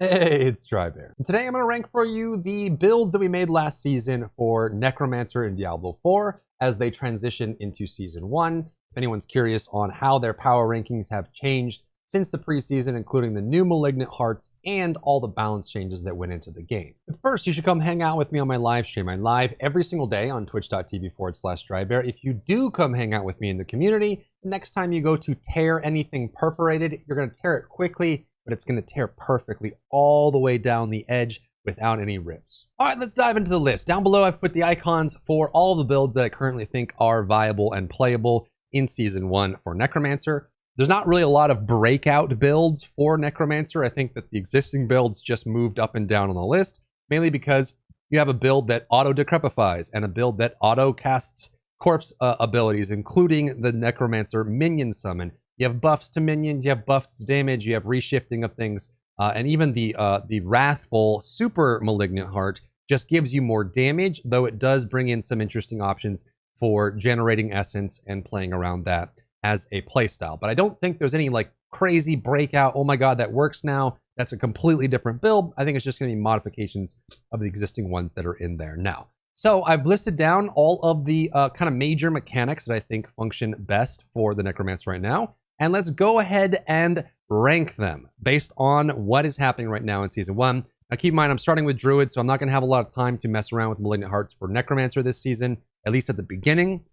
Hey, it's Drybear. Today I'm going to rank for you the builds that we made last season for Necromancer and Diablo 4 as they transition into Season 1. If anyone's curious on how their power rankings have changed since the preseason, including the new Malignant Hearts and all the balance changes that went into the game. But first, you should come hang out with me on my live stream. I'm live every single day on twitch.tv/Drybear. If you do come hang out with me in the community, next time you go to tear anything perforated, you're going to tear it quickly, but it's going to tear perfectly all the way down the edge without any rips. All right, let's dive into the list. Down below, I've put the icons for all the builds that I currently think are viable and playable in Season 1 for Necromancer. There's not really a lot of breakout builds for Necromancer. I think that the existing builds just moved up and down on the list, mainly because you have a build that auto-decrepifies and a build that auto-casts corpse abilities, including the Necromancer Minion summon. You have buffs to minions, you have buffs to damage, you have reshifting of things, and even the Wrathful Super Malignant Heart just gives you more damage, though it does bring in some interesting options for generating essence and playing around that as a playstyle. But I don't think there's any like crazy breakout, oh my god, that works now, that's a completely different build. I think it's just going to be modifications of the existing ones that are in there now. So I've listed down all of the kind of major mechanics that I think function best for the Necromancer right now. And let's go ahead and rank them based on what is happening right now in Season 1. Now keep in mind, I'm starting with Druid, so I'm not going to have a lot of time to mess around with Malignant Hearts for Necromancer this season, at least at the beginning.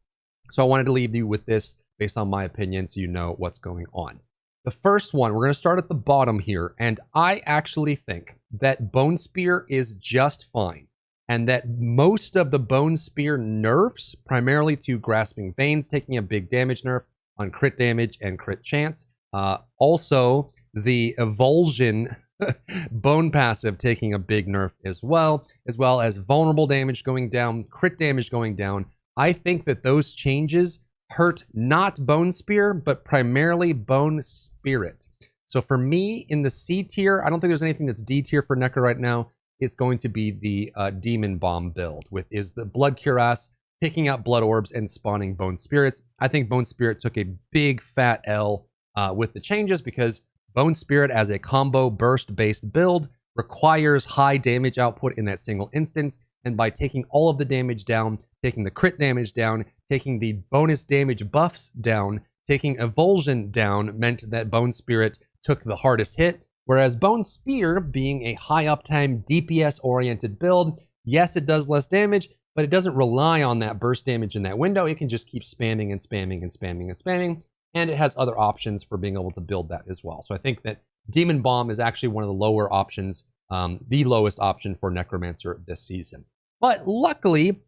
So I wanted to leave you with this based on my opinion so you know what's going on. The first one, we're going to start at the bottom here, and I actually think that Bone Spear is just fine, and that most of the Bone Spear nerfs, primarily to Grasping Veins taking a big damage nerf on crit damage and crit chance. Also, the Evulsion Bone passive taking a big nerf as well as vulnerable damage going down, crit damage going down. I think that those changes hurt not Bone Spear, but primarily Bone Spirit. So for me, in the C tier, I don't think there's anything that's D tier for Necro right now. It's going to be the Demon Bomb build, with is the Blood Cuirass, picking out blood orbs and spawning Bone Spirits. I think Bone Spirit took a big fat L with the changes because Bone Spirit as a combo burst based build requires high damage output in that single instance. And by taking all of the damage down, taking the crit damage down, taking the bonus damage buffs down, taking Evulsion down meant that Bone Spirit took the hardest hit. Whereas Bone Spear, being a high uptime DPS oriented build, yes, it does less damage, but it doesn't rely on that burst damage in that window. It can just keep spamming and spamming and spamming and spamming, and it has other options for being able to build that as well. So I think that Demon Bomb is actually one of the lower options, the lowest option for Necromancer this season. But luckily,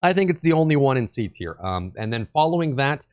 I think it's the only one in C tier. And then following that,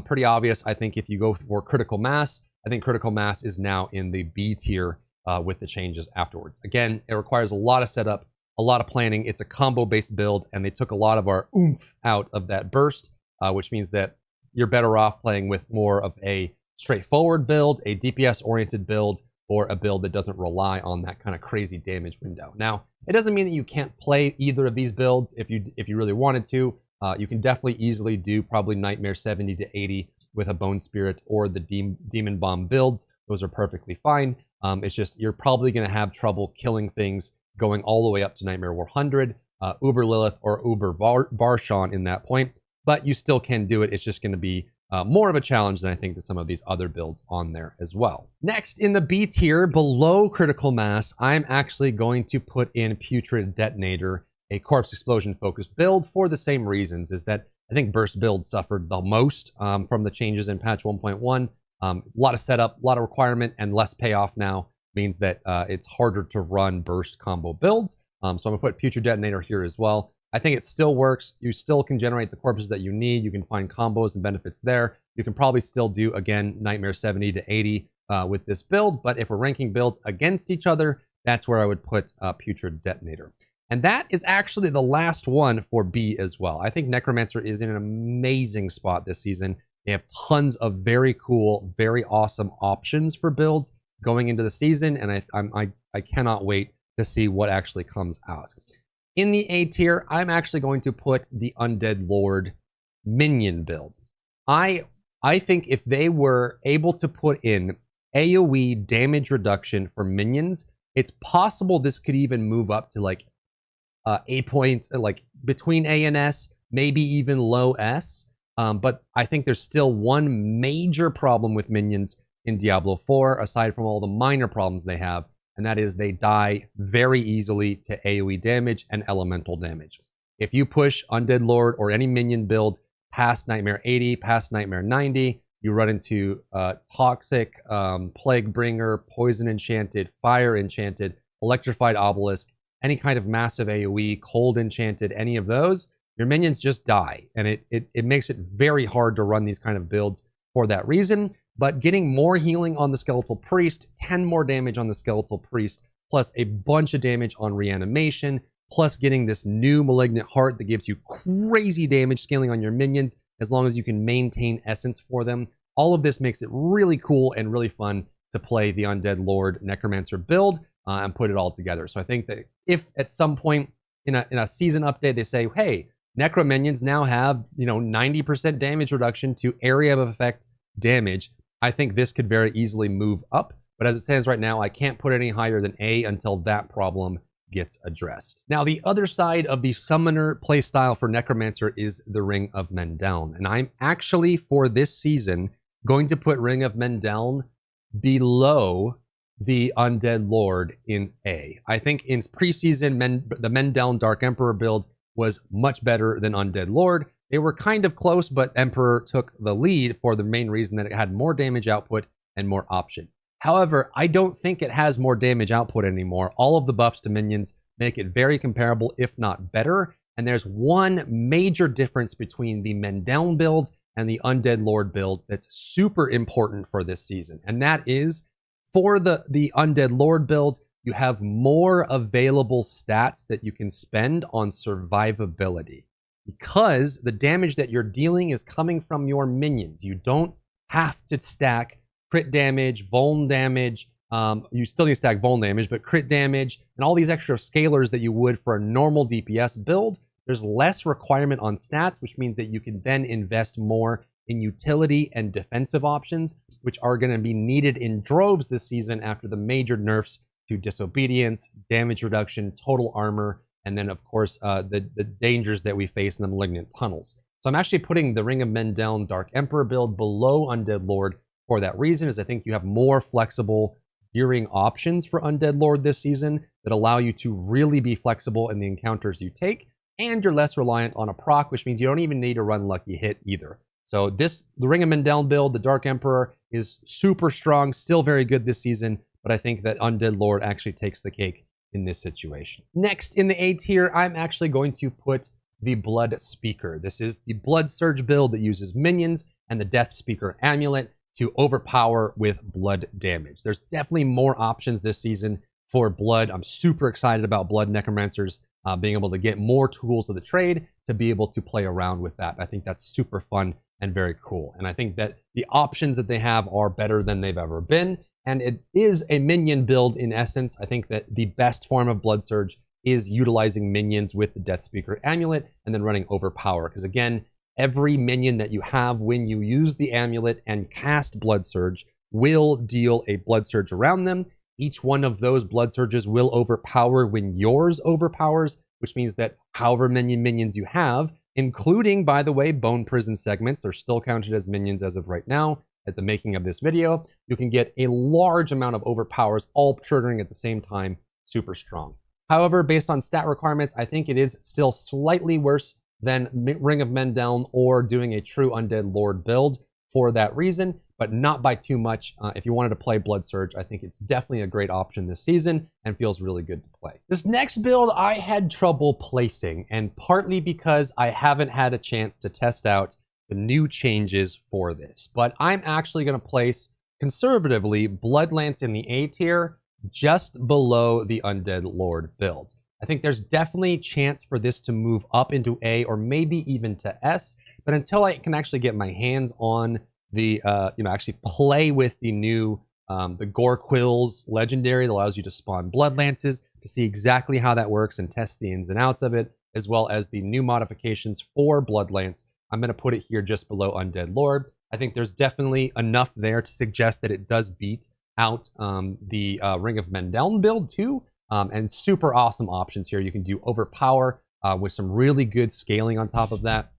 pretty obvious, I think if you go for Critical Mass, I think Critical Mass is now in the B tier with the changes afterwards. Again, it requires a lot of setup, a lot of planning. It's a combo-based build, and they took a lot of our oomph out of that burst, which means that you're better off playing with more of a straightforward build, a DPS-oriented build, or a build that doesn't rely on that kind of crazy damage window. Now, it doesn't mean that you can't play either of these builds if you really wanted to. You can definitely easily do probably Nightmare 70 to 80 with a Bone Spirit or the Demon Bomb builds. Those are perfectly fine. It's just you're probably going to have trouble killing things going all the way up to Nightmare 100, Uber Lilith, or Uber Varshan in that point. But you still can do it. It's just going to be more of a challenge than I think that some of these other builds on there as well. Next, in the B tier, below Critical Mass, I'm actually going to put in Putrid Detonator, a Corpse Explosion focused build for the same reasons, is that I think Burst build suffered the most from the changes in patch 1.1. A lot of setup, a lot of requirement, and less payoff now means that it's harder to run burst combo builds. So I'm gonna put Putrid Detonator here as well. I think it still works. You still can generate the corpses that you need. You can find combos and benefits there. You can probably still do, again, Nightmare 70 to 80 with this build. But if we're ranking builds against each other, that's where I would put Putrid Detonator. And that is actually the last one for B as well. I think Necromancer is in an amazing spot this season. They have tons of very cool, very awesome options for builds going into the season, and I cannot wait to see what actually comes out. In the A tier, I'm actually going to put the Undead Lord Minion build. I think if they were able to put in AoE damage reduction for minions It's possible this could even move up to like A point, like between A and S, maybe even low S. But I think there's still one major problem with minions in Diablo 4, aside from all the minor problems they have, and that is they die very easily to AoE damage and elemental damage. If you push Undead Lord or any minion build past Nightmare 80, past Nightmare 90, you run into Toxic, Plague Bringer, Poison Enchanted, Fire Enchanted, Electrified Obelisk, any kind of massive AoE, Cold Enchanted, any of those, your minions just die. And it makes it very hard to run these kind of builds for that reason. But getting more healing on the Skeletal Priest, 10 more damage on the Skeletal Priest, plus a bunch of damage on Reanimation, plus getting this new Malignant Heart that gives you crazy damage scaling on your minions as long as you can maintain Essence for them. All of this makes it really cool and really fun to play the Undead Lord Necromancer build and put it all together. So I think that if at some point in a season update they say, hey, Necro minions now have 90% damage reduction to area of effect damage, I think this could very easily move up. But as it stands right now, I can't put it any higher than A until that problem gets addressed. Now, the other side of the summoner playstyle for Necromancer is the Ring of Mendeln. And I'm actually, for this season, going to put Ring of Mendeln below the Undead Lord in A. I think in preseason, the Mendeln Dark Emperor build was much better than Undead Lord. They were kind of close, but Emperor took the lead for the main reason that it had more damage output and more option. However, I don't think it has more damage output anymore. All of the buffs to minions make it very comparable, if not better. And there's one major difference between the Mendeln build and the Undead Lord build that's super important for this season. And that is, for the Undead Lord build, you have more available stats that you can spend on survivability, because the damage that you're dealing is coming from your minions. You don't have to stack crit damage, vuln damage. You still need to stack vuln damage, but crit damage and all these extra scalars that you would for a normal DPS build. There's less requirement on stats, which means that you can then invest more in utility and defensive options, which are going to be needed in droves this season after the major nerfs to disobedience, damage reduction, total armor, and then, of course, the dangers that we face in the Malignant Tunnels. So I'm actually putting the Ring of Mendeln Dark Emperor build below Undead Lord for that reason, is I think you have more flexible gearing options for Undead Lord this season that allow you to really be flexible in the encounters you take, and you're less reliant on a proc, which means you don't even need to run Lucky Hit either. So the Ring of Mendeln build, the Dark Emperor, is super strong, still very good this season, but I think that Undead Lord actually takes the cake in this situation. Next, in the A tier, I'm actually going to put the Blood Speaker. This is the Blood Surge build that uses minions and the Death Speaker amulet to overpower with blood damage. There's definitely more options this season for blood. I'm super excited about Blood Necromancers being able to get more tools of the trade to be able to play around with that. I think that's super fun and very cool. And I think that the options that they have are better than they've ever been. And it is a minion build in essence. I think that the best form of Blood Surge is utilizing minions with the Death Speaker amulet and then running Overpower. Because again, every minion that you have when you use the amulet and cast Blood Surge will deal a Blood Surge around them. Each one of those Blood Surges will overpower when yours overpowers, which means that however many minions you have, including, by the way, Bone Prison segments, are still counted as minions as of right now at the making of this video, you can get a large amount of overpowers all triggering at the same time, super strong. However, based on stat requirements, I think it is still slightly worse than Ring of Mendeln or doing a true Undead Lord build for that reason, but not by too much. If you wanted to play Blood Surge, I think it's definitely a great option this season and feels really good to play. This next build I had trouble placing, and partly because I haven't had a chance to test out the new changes for this. But I'm actually going to place, conservatively, Bloodlance in the A tier, just below the Undead Lord build. I think there's definitely chance for this to move up into A or maybe even to S, but until I can actually get my hands on the, actually play with the new, the Gore Quills legendary that allows you to spawn Bloodlances, to see exactly how that works and test the ins and outs of it, as well as the new modifications for Bloodlance, I'm going to put it here just below Undead Lord. I think there's definitely enough there to suggest that it does beat out the Ring of Mendeln build too. And super awesome options here. You can do overpower with some really good scaling on top of that.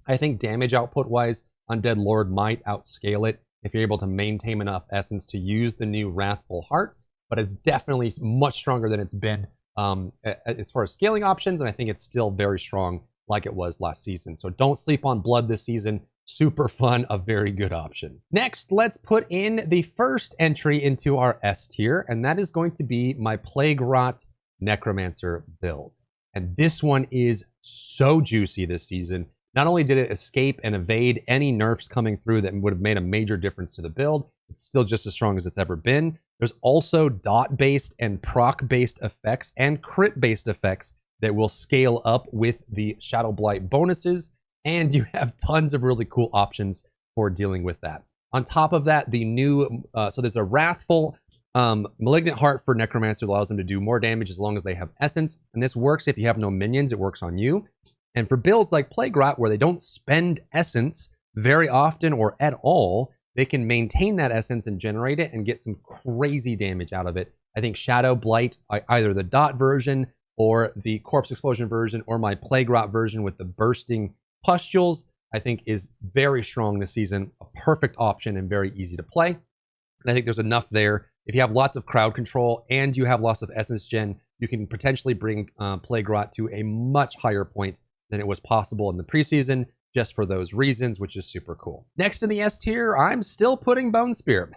I think damage output wise, Undead Lord might outscale it if you're able to maintain enough essence to use the new Wrathful Heart, but it's definitely much stronger than it's been as far as scaling options, and I think it's still very strong like it was last season. So don't sleep on Blood this season. Super fun, a very good option. Next, let's put in the first entry into our S tier, and that is going to be my Plague Rot Necromancer build. And this one is so juicy this season. Not only did it escape and evade any nerfs coming through that would have made a major difference to the build, it's still just as strong as it's ever been. There's also dot-based and proc-based effects and crit-based effects that will scale up with the Shadow Blight bonuses, and you have tons of really cool options for dealing with that. On top of that, the new, so there's a Wrathful Malignant Heart for Necromancer that allows them to do more damage as long as they have Essence, and this works if you have no minions, it works on you. And for builds like Plague Rot, where they don't spend Essence very often or at all, they can maintain that Essence and generate it and get some crazy damage out of it. I think Shadow Blight, either the dot version or the Corpse Explosion version or my Plague Rot version with the bursting pustules, I think is very strong this season. A perfect option and very easy to play. And I think there's enough there. If you have lots of crowd control and you have lots of Essence Gen, you can potentially bring Plague Rot to a much higher point than it was possible in the preseason, just for those reasons, which is super cool. Next in the S tier, I'm still putting Bone Spear.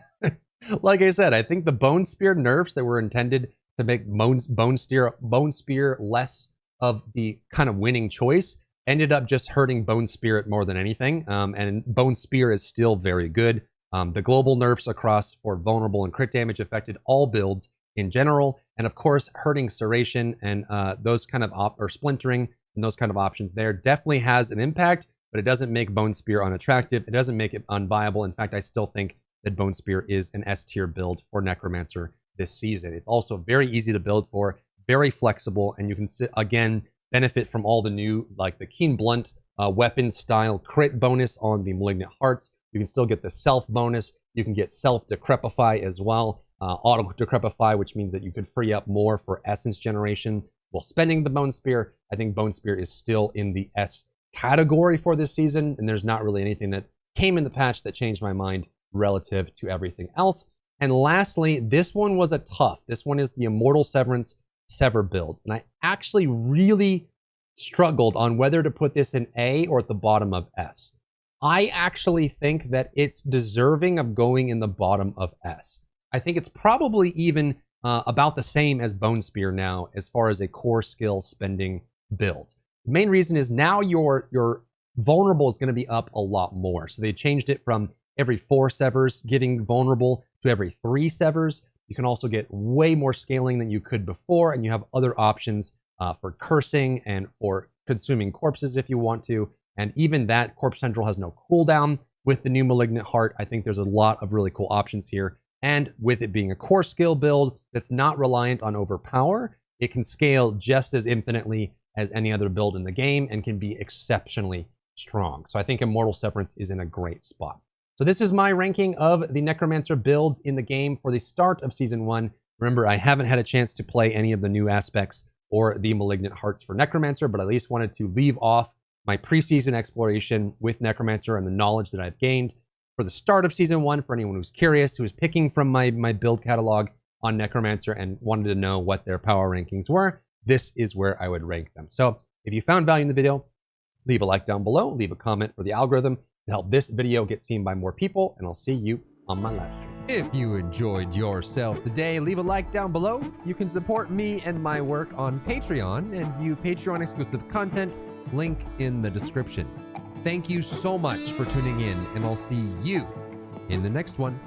Like I said, I think the Bone Spear nerfs that were intended to make Bone Spear less of the kind of winning choice ended up just hurting Bone Spirit more than anything. And Bone Spear is still very good. The global nerfs across for vulnerable and crit damage affected all builds in general. And of course, hurting Serration and those kind of or splintering and those kind of options there definitely has an impact, but it doesn't make Bone Spear unattractive. It doesn't make it unviable. In fact, I still think that Bone Spear is an S tier build for Necromancer this season. It's also very easy to build for, very flexible, and you can again benefit from all the new, like the Keen Blunt weapon style crit bonus on the Malignant Hearts. You can still get the self bonus. You can get self decrepify as well, auto decrepify, which means that you could free up more for essence generation while spending the Bone Spear. I think Bone Spear is still in the S category for this season, and there's not really anything that came in the patch that changed my mind relative to everything else. And lastly, this one was a tough. This one is the Immortal Severance Sever build, and I actually really struggled on whether to put this in A or at the bottom of S. I actually think that it's deserving of going in the bottom of S. I think it's probably even about the same as Bone Spear now as far as a core skill spending build. The main reason is now your vulnerable is going to be up a lot more. So they changed it from every 4 severs getting vulnerable to every 3 severs. You can also get way more scaling than you could before, and you have other options for cursing and for consuming corpses if you want to. And even that, Corpse Central has no cooldown. With the new Malignant Heart, I think there's a lot of really cool options here. And with it being a core skill build that's not reliant on overpower, it can scale just as infinitely as any other build in the game and can be exceptionally strong. So I think Immortal Severance is in a great spot. So this is my ranking of the Necromancer builds in the game for the start of Season 1. Remember, I haven't had a chance to play any of the new aspects or the Malignant Hearts for Necromancer, but I at least wanted to leave off my preseason exploration with Necromancer and the knowledge that I've gained for the start of Season 1 for anyone who's curious, who's picking from my build catalog on Necromancer and wanted to know what their power rankings were. This is where I would rank them. So if you found value in the video, leave a like down below, leave a comment for the algorithm to help this video get seen by more people, and I'll see you on my live stream. If you enjoyed yourself today, leave a like down below. You can support me and my work on Patreon and view Patreon exclusive content, link in the description. Thank you so much for tuning in, and I'll see you in the next one.